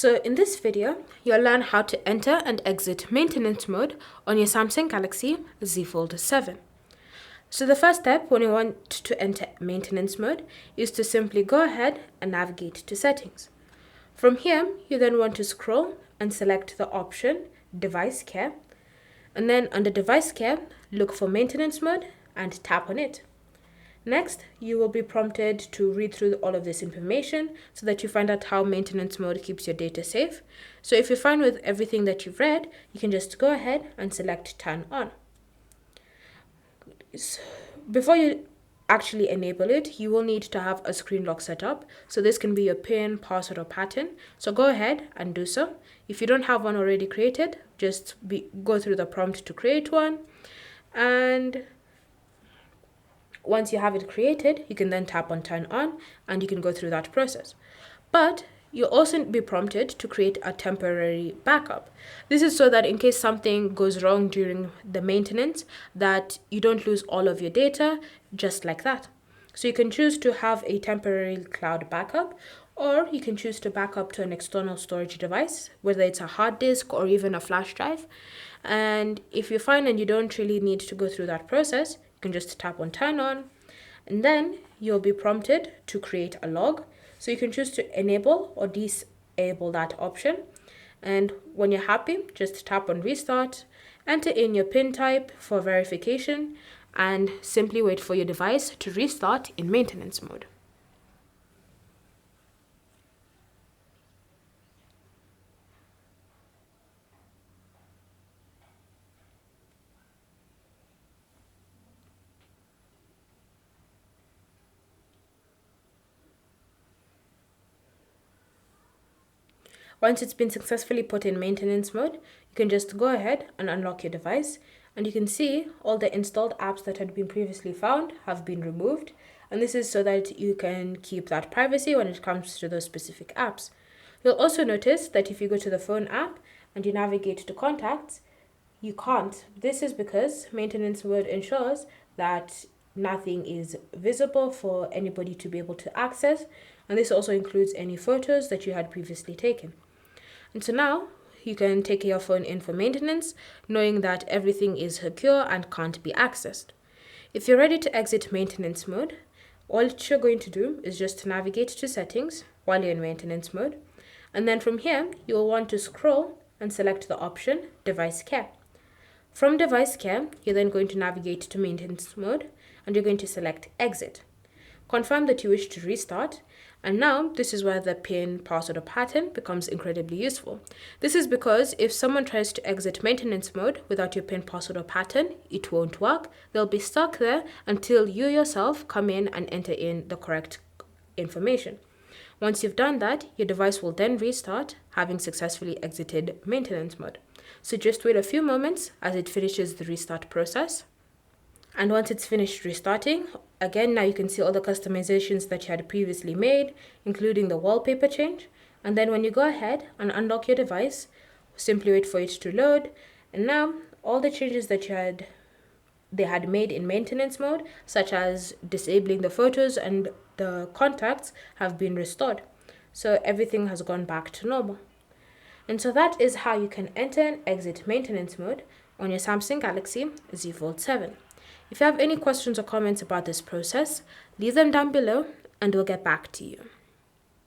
So in this video, you'll learn how to enter and exit maintenance mode on your Samsung Galaxy Z Fold 7. So the first step when you want to enter maintenance mode is to simply go ahead and navigate to settings. From here, you then want to scroll and select the option Device Care. And then under Device Care, look for maintenance mode and tap on it. Next, you will be prompted to read through all of this information so that you find out how maintenance mode keeps your data safe. So if you're fine with everything that you've read, you can just go ahead and select Turn On. So before you actually enable it, you will need to have a screen lock set up. So this can be your PIN, password, or pattern. So go ahead and do so. If you don't have one already created, just go through the prompt to create one. And once you have it created, you can then tap on Turn On and you can go through that process. But you'll also be prompted to create a temporary backup. This is so that in case something goes wrong during the maintenance, that you don't lose all of your data just like that. So you can choose to have a temporary cloud backup, or you can choose to back up to an external storage device, whether it's a hard disk or even a flash drive. And if you find that you don't really need to go through that process, you can just tap on Turn On, and then you'll be prompted to create a log. So you can choose to enable or disable that option. And when you're happy, just tap on Restart, enter in your PIN type for verification, and simply wait for your device to restart in maintenance mode. Once it's been successfully put in maintenance mode, you can just go ahead and unlock your device, and you can see all the installed apps that had been previously found have been removed. And this is so that you can keep that privacy when it comes to those specific apps. You'll also notice that if you go to the phone app and you navigate to contacts, you can't. This is because maintenance mode ensures that nothing is visible for anybody to be able to access. And this also includes any photos that you had previously taken. And so now you can take your phone in for maintenance, knowing that everything is secure and can't be accessed. If you're ready to exit maintenance mode, all you're going to do is just navigate to settings while you're in maintenance mode. And then from here, you'll want to scroll and select the option Device Care. From Device Care, you're then going to navigate to maintenance mode and you're going to select Exit. Confirm that you wish to restart, and now this is where the PIN, password, or pattern becomes incredibly useful. This is because if someone tries to exit maintenance mode without your PIN, password, or pattern, it won't work. They'll be stuck there until you yourself come in and enter in the correct information. Once you've done that, your device will then restart, having successfully exited maintenance mode. So just wait a few moments as it finishes the restart process. And once it's finished restarting, again, now you can see all the customizations that you had previously made, including the wallpaper change. And then when you go ahead and unlock your device, simply wait for it to load. And now all the changes that they had made in maintenance mode, such as disabling the photos and the contacts, have been restored. So everything has gone back to normal. And so that is how you can enter and exit maintenance mode on your Samsung Galaxy Z Fold 7. If you have any questions or comments about this process, leave them down below and we'll get back to you.